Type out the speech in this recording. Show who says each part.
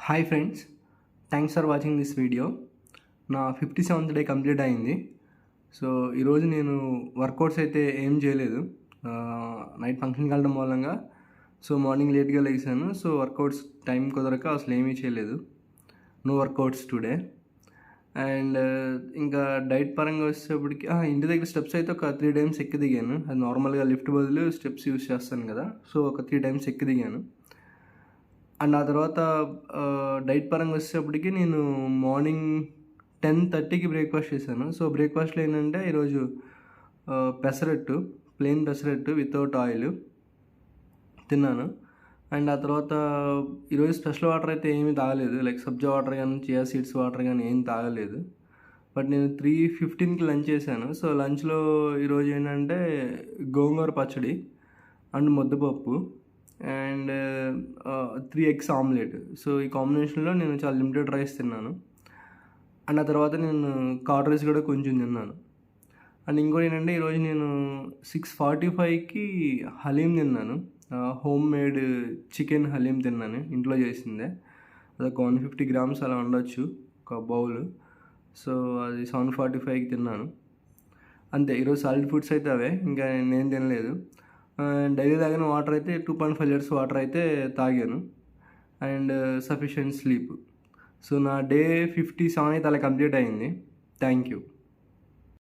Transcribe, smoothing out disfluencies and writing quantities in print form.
Speaker 1: Hi friends, thanks for watching this video. నా 57th day complete అయింది. So ఈరోజు నేను వర్కౌట్స్ అయితే ఏం చేయలేదు. నైట్ ఫంక్షన్కి వెళ్ళడం మూలంగా సో మార్నింగ్ లేట్గా లేచాను. సో వర్కౌట్స్ టైం కుదరక అసలు ఏమీ చేయలేదు. No workouts today. అండ్ ఇంకా డైట్ పరంగా వచ్చేటప్పటికి ఇంటి దగ్గర స్టెప్స్ అయితే ఒక 3 times ఎక్కి దిగాను. అది నార్మల్గా లిఫ్ట్ బదులు స్టెప్స్ యూస్ చేస్తాను కదా, సో ఒక 3 times ఎక్కి దిగాను. అండ్ ఆ తర్వాత డైట్ పరంగా వచ్చేటప్పటికి నేను మార్నింగ్ 10:30కి బ్రేక్ఫాస్ట్ చేశాను. సో బ్రేక్ఫాస్ట్లో ఏంటంటే ఈరోజు pesarattu, plain pesarattu without oil తిన్నాను. అండ్ ఆ తర్వాత ఈరోజు స్పెషల్ వాటర్ అయితే ఏమీ తాగలేదు, లైక్ సబ్జా వాటర్ కానీ చియా సీడ్స్ వాటర్ కానీ ఏం తాగలేదు. బట్ నేను 3:15కి లంచ్ చేశాను. సో లంచ్లో ఈరోజు ఏంటంటే గోంగూర పచ్చడి అండ్ ముద్దపప్పు అండ్ 3 eggs ఆమ్లెట్. సో ఈ కాంబినేషన్లో నేను చాలా లిమిటెడ్ రైస్ తిన్నాను. అండ్ ఆ తర్వాత నేను కర్డ్ రైస్ కూడా కొంచెం తిన్నాను. అండ్ ఇంకోటి ఏంటంటే ఈరోజు నేను 6:45కి హలీం తిన్నాను. హోమ్ మేడ్ చికెన్ హలీం తిన్నాను, ఇంట్లో చేసిందే. అదొక 150 grams అలా ఉండొచ్చు, ఒక బౌల్. సో అది 7:45కి తిన్నాను. అంతే, ఈరోజు సాలిడ్ ఫుడ్స్ అయితే అవే, ఇంకా నేను తినలేదు. డైలీ తాగిన వాటర్ అయితే 2.5 liters వాటర్ అయితే తాగాను. And sufficient sleep. సో నా డే 57 అయితే అలా కంప్లీట్ అయింది. Thank you.